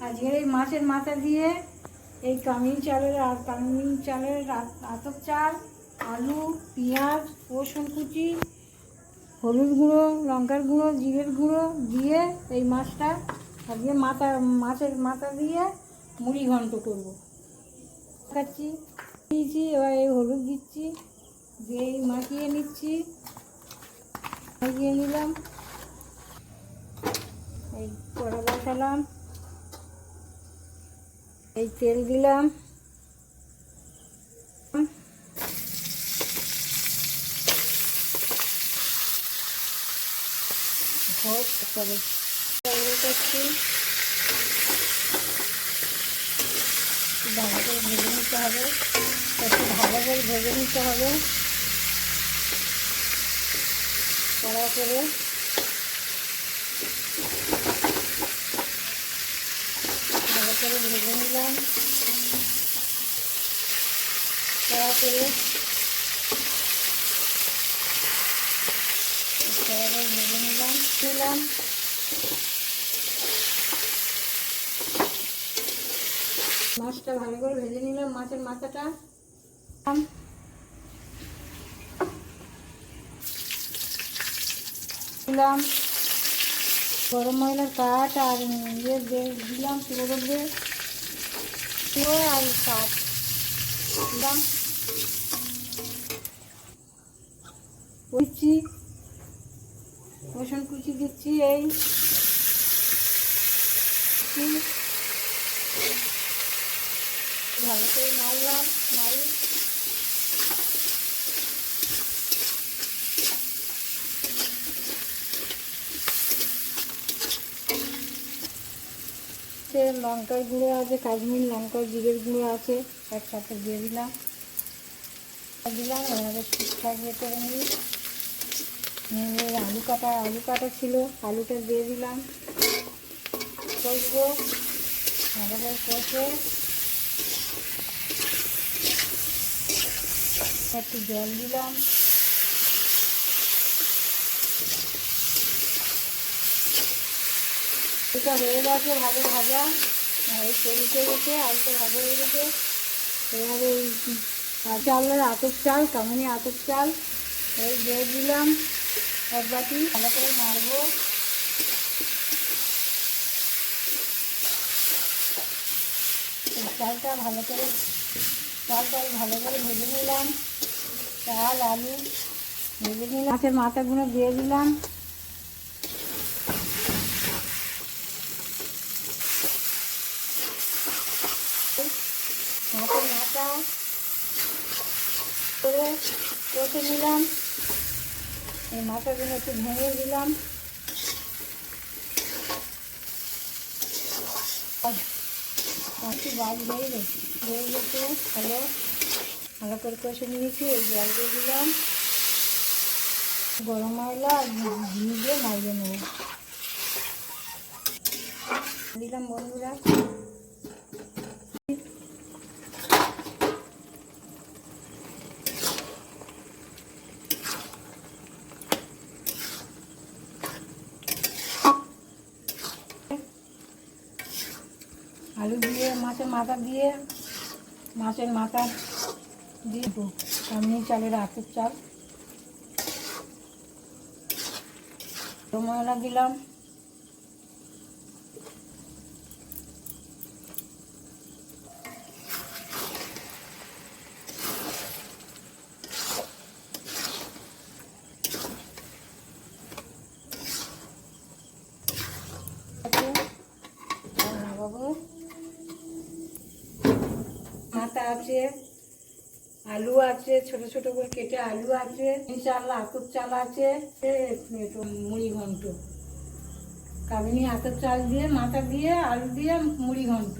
আজকে এই মাছের মাথা দিয়ে এই কামিন চালের আতপ চাল, আলু, পেঁয়াজ, রসুন কুচি, হলুদ গুঁড়ো, লঙ্কার গুঁড়ো, জিরের গুঁড়ো দিয়ে এই মাছটা আজকে মাছের মাথা দিয়ে মুড়ি ঘন্ট করবো। খাচ্ছি দিয়েছি, এবার এই হলুদ দিচ্ছি, দিয়ে এই মাখিয়ে নিচ্ছি, মাখিয়ে নিলাম। এই কড়া বসালাম, এই তেল দিলাম, করছি ভালো করে ভেজে নিতে হবে, একটু ভালো করে ভেজে নিতে হবে। কড়া করে ভালো করে ভেজে নিলাম, কড়া করে ভেজে নিলাম। মাছটা ভালো করে ভেজে নিলাম, মাছের মাথাটা দিলাম, গরম মশলার কাঠ আর ইয়ে দিলাম, পুরো আর কাঠ দিলাম, কুচি রসুন কুচি দিচ্ছি, এই ভালো করে নাড়লাম, লঙ্কার গুঁড়ো আছে, কাশ্মীর লঙ্কার জিরের গুঁড়ো আছে, একসাথে দিয়ে দিলাম। এভাবে ঠিকঠাক ইয়ে করে নিই। আলু কাটা ছিল, আলুটা দিয়ে দিলাম, কষবো, ভালো করে কষে একটু জল দিলাম, এটা হয়ে গেছে ভালো ভাজা, উঠে গেছে, আলুটা ভাজা হয়ে গেছে। এবারে এই চালের আতপ চাল, কামিনী আতপ চাল এই দিয়ে দিলাম এক বাটি, ভালো করে নাড়বো। চালটা ভালো করে ভেজে নিলাম, চাল আলু ভেজে নিলাম, মাছের মাথাগুলো দিয়ে দিলাম, মাছের মাথা করে কষে নিলাম, এই মাথাগুলো একটু ভেঙে দিলাম, বাদ হয়ে গেছে, ভালো করে কষে নিয়েছি। এই জল দিয়ে দিলাম, গরম মশলা আর ঘি দিয়ে নাড়িয়ে নেব দিলাম। বন্ধুরা আলু দিয়ে মাছের মাথা দিয়ে কামিনী চালের আতপ চাল, মশলা দিলাম, মাথা আছে, আলু আছে, ছোট ছোট করে কেটে আলু আছে, চাল আতপ চাল আছে, মুড়ি ঘন্ট, কামিনী আতপ চাল দিয়ে মাথা দিয়ে আলু দিয়ে মুড়ি ঘন্ট।